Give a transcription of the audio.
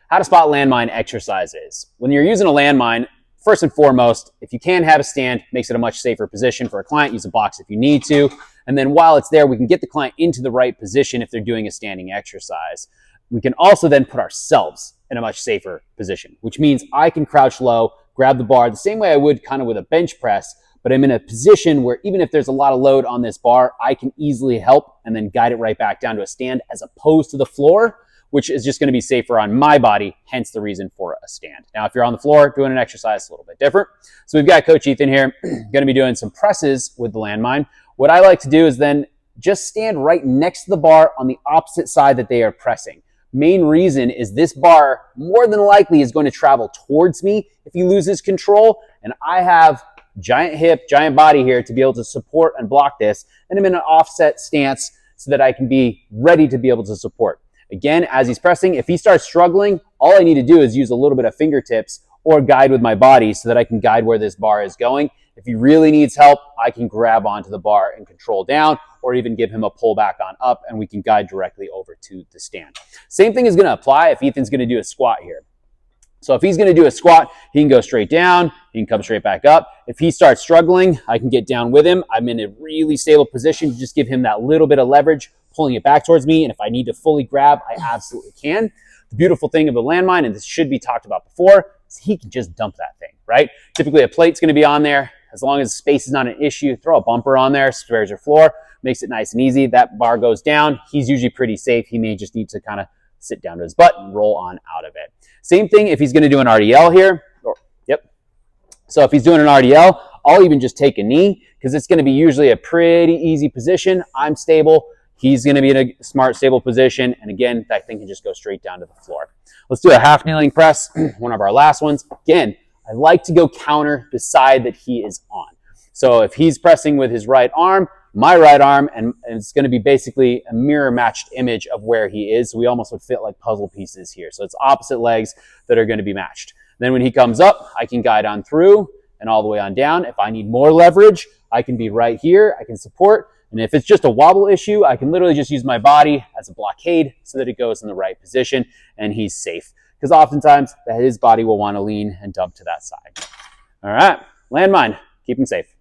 How to spot landmine exercises. When you're using a landmine, first and foremost, if you can have a stand, makes it a much safer position for a client. Use a box if you need to. And then while it's there, we can get the client into the right position if they're doing a standing exercise. We can also then put ourselves in a much safer position, which means I can crouch low, grab the bar the same way I would kind of with a bench press, but I'm in a position where even if there's a lot of load on this bar, I can easily help and then guide it right back down to a stand as opposed to the floor, which is just going to be safer on my body, hence the reason for a stand. Now, if you're on the floor doing an exercise, it's a little bit different. So we've got Coach Ethan here, going to be doing some presses with the landmine. What I like to do is then just stand right next to the bar on the opposite side that they are pressing. Main reason is this bar more than likely is going to travel towards me if he loses control, and I have giant hip, giant body here to be able to support and block this, and I'm in an offset stance so that I can be ready to be able to support. Again, as he's pressing, if he starts struggling, all I need to do is use a little bit of fingertips or guide with my body so that I can guide where this bar is going. If he really needs help, I can grab onto the bar and control down, or even give him a pull back on up, and we can guide directly over to the stand. Same thing is going to apply if Ethan's going to do a squat here. So if he's going to do a squat, he can go straight down, he can come straight back up. If he starts struggling, I can get down with him. I'm in a really stable position to just give him that little bit of leverage, pulling it back towards me, and if I need to fully grab, I absolutely can. The beautiful thing of the landmine, and this should be talked about before, is he can just dump that thing, right? Typically a plate's going to be on there. As long as space is not an issue, throw a bumper on there, spares your floor, makes it nice and easy. That bar goes down. He's usually pretty safe. He may just need to kind of sit down to his butt and roll on out of it. Same thing if he's going to do an RDL here. So if he's doing an RDL, I'll even just take a knee because it's going to be usually a pretty easy position. I'm stable. He's going to be in a smart, stable position. And again, that thing can just go straight down to the floor. Let's do a half kneeling press, one of our last ones. Again, I like to go counter the side that he is on. So if he's pressing with his right arm, my right arm, and it's going to be basically a mirror matched image of where he is. So we almost would fit like puzzle pieces here. So it's opposite legs that are going to be matched. Then when he comes up, I can guide on through and all the way on down. If I need more leverage, I can be right here. I can support. And if it's just a wobble issue, I can literally just use my body as a blockade so that it goes in the right position and he's safe. Because oftentimes his body will want to lean and dump to that side. All right, landmine, keep him safe.